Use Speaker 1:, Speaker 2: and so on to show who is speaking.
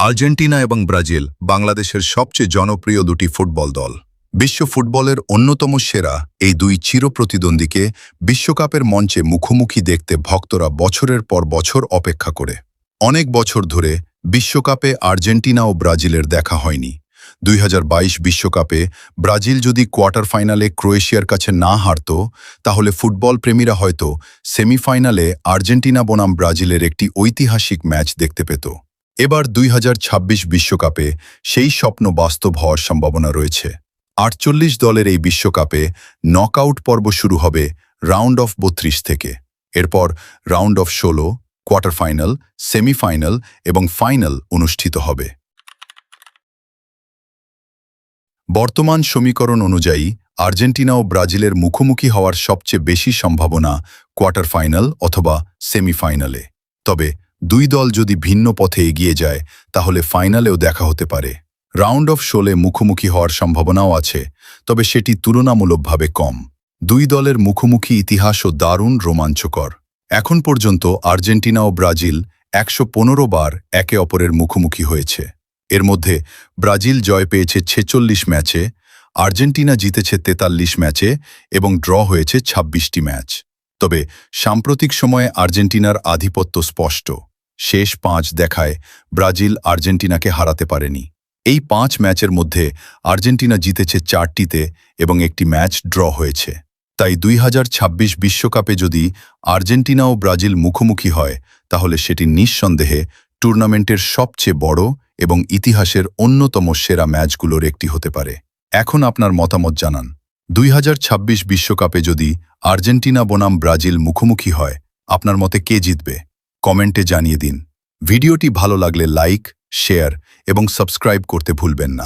Speaker 1: Argentina এবং Brazil বাংলাদেশের সবচেয়ে জনপ্রিয় দুটি ফুটবল দল। বিশ্ব ফুটবলের অন্যতম সেরা এই দুই চিরপ্রতিদ্বন্দ্বীকে বিশ্বকাপের মঞ্চে মুখোমুখি দেখতে ভক্তরা বছরের পর বছর অপেক্ষা করে। অনেক বছর ধরে বিশ্বকাপে আর্জেন্টিনা ও ব্রাজিলের দেখা হয়নি। 2022 বিশ্বকাপে ব্রাজিল যদি কোয়ার্টার ফাইনালে ক্রোয়েশিয়ার কাছে না হারত, তাহলে ফুটবল প্রেমীরা হয়তো সেমিফাইনালে আর্জেন্টিনা বনাম ব্রাজিলের একটি ঐতিহাসিক ম্যাচ দেখতে পেত। এবার 2026 বিশ্বকাপে সেই স্বপ্ন বাস্তব হওয়ার সম্ভাবনা রয়েছে। 48 দলের এই বিশ্বকাপে নকআউট পর্ব শুরু হবে রাউন্ড অফ 32 থেকে। এরপর round of 16, quarter final, semifinal এবং ফাইনাল অনুষ্ঠিত হবে। বর্তমান সমীকরণ অনুযায়ী আর্জেন্টিনা ও ব্রাজিলের মুখোমুখি হওয়ার সবচেয়ে বেশি সম্ভাবনা কোয়ার্টার ফাইনাল অথবা সেমিফাইনালে। তবে দুই দল যদি ভিন্ন পথে এগিয়ে যায়, তাহলে ফাইনালেও দেখা হতে পারে। রাউন্ড অফ 16 মুখোমুখি হওয়ার সম্ভাবনাও আছে, তবে সেটি তুলনামূলকভাবে কম। দুই দলের মুখোমুখি ইতিহাসও দারুণ রোমাঞ্চকর। এখন পর্যন্ত আর্জেন্টিনা ও ব্রাজিল 115 বার একে অপরের মুখোমুখি হয়েছে। এর মধ্যে ব্রাজিল জয় পেয়েছে 46 ম্যাচে, আর্জেন্টিনা জিতেছে 43 ম্যাচে এবং ড্র হয়েছে 26টি ম্যাচ। তবে সাম্প্রতিক সময়ে আর্জেন্টিনার আধিপত্য স্পষ্ট। শেষ 5 দেখায় ব্রাজিল আর্জেন্টিনাকে হারাতে পারেনি। এই 5 ম্যাচের মধ্যে আর্জেন্টিনা জিতেছে 4টিতে এবং একটি ম্যাচ ড্র হয়েছে। তাই 2026 বিশ্বকাপে যদি আর্জেন্টিনা ও ব্রাজিল মুখোমুখি হয়, তাহলে সেটি নিঃসন্দেহে টুর্নামেন্টের সবচেয়ে বড় এবং ইতিহাসের অন্যতম সেরা ম্যাচগুলোর একটি হতে পারে। এখন আপনার মতামত জানান। 2026 বিশ্বকাপে যদি আর্জেন্টিনা বনাম ব্রাজিল মুখোমুখি হয়, আপনার মতে কে জিতবে? কমেন্টে জানিয়ে দিন। ভিডিওটি ভালো লাগলে লাইক, শেয়ার এবং সাবস্ক্রাইব করতে ভুলবেন না।